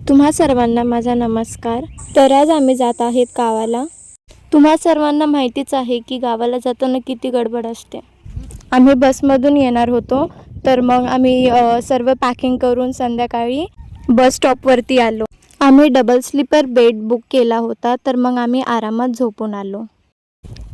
तुम्हा सर्वांना माझा नमस्कार. तर आज आम्ही जात आहेत गावाला. तुम्हा सर्वांना माहितीच आहे की गावाला जाताना किती गडबड असते. आम्ही बसमधून येणार होतो, तर मग आम्ही सर्व पॅकिंग करून संध्याकाळी बस स्टॉपवरती आलो. आम्ही डबल स्लीपर बेड बुक केला होता, तर मग आम्ही आरामात झोपून आलो.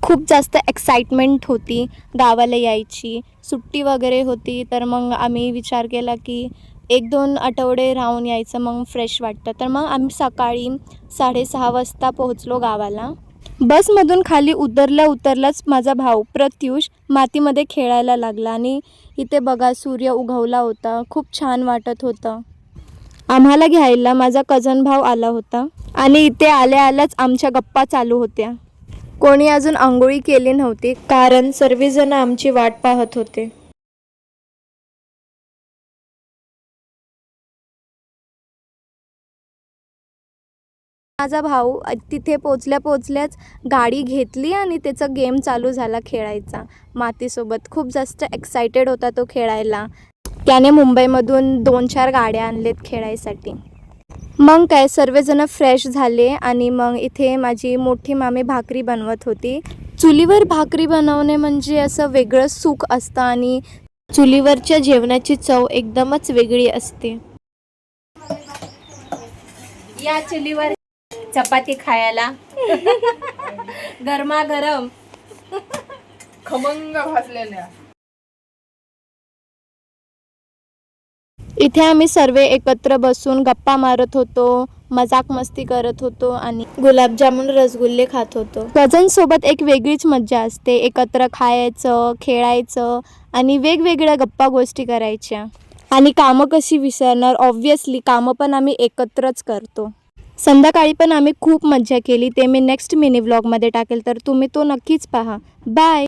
खूप जास्त एक्साइटमेंट होती गावाला यायची. सुट्टी वगैरे होती, तर मग आम्ही विचार केला की 1-2 आठवडे राहून यायचं, मग फ्रेश वाटतं. तर मग आम्ही सकाळी 6:30 वाजता पोहोचलो गावाला. बसमधून खाली उतरल्याच माझा भाऊ प्रत्युष मातीमध्ये खेळायला लागला आणि इथे बघा सूर्य उगवला होता. खूप छान वाटत होतं. आम्हाला घ्यायला माझा कझन भाऊ आला होता आणि इथे आल्याच आमच्या गप्पा चालू होत्या. कोणी अजून अंघोळी केली नव्हती, कारण सर्वजण आमची वाट पाहत होते. माझा भाऊ तिथे पोचल्याच गाडी घेतली आणि त्याचा गेम चालू झाला खेळायचा मातीसोबत. खूप जास्त एक्सायटेड होता तो खेळायला. त्याने मुंबईमधून 2-4 गाड्या आणलेत खेळायसाठी. मग काय सर्वजण फ्रेश झाले आणि मग इथे माझी मोठी मामी भाकरी बनवत होती. चुलीवर भाकरी बनवणे म्हणजे असं वेगळं सुख असतं आणि चुलीवरच्या जेवणाची चव एकदमच वेगळी असते. या चुलीवर चपाती खायला गरमागरम खमंग भाजलेल्या. इथे आम्ही सर्व एकत्र बसून गप्पा मारत होतो, मजाक मस्ती करत होतो आणि गुलाबजामुन रसगुल्ले खात होतो. कझनसोबत एक वेगळीच मज्जा असते. एकत्र खायचं, खेळायचं आणि वेगवेगळ्या गप्पा गोष्टी करायच्या. आणि कामं कशी विसरणार, ऑब्व्हियसली कामं पण आम्ही एकत्रच करतो. संध्याकाळी पण आम्ही खूप मज्जा केली. ते मी नेक्स्ट मिनी व्लॉगमध्ये टाकेल, तर तुम्ही तो नक्कीच पहा. बाय.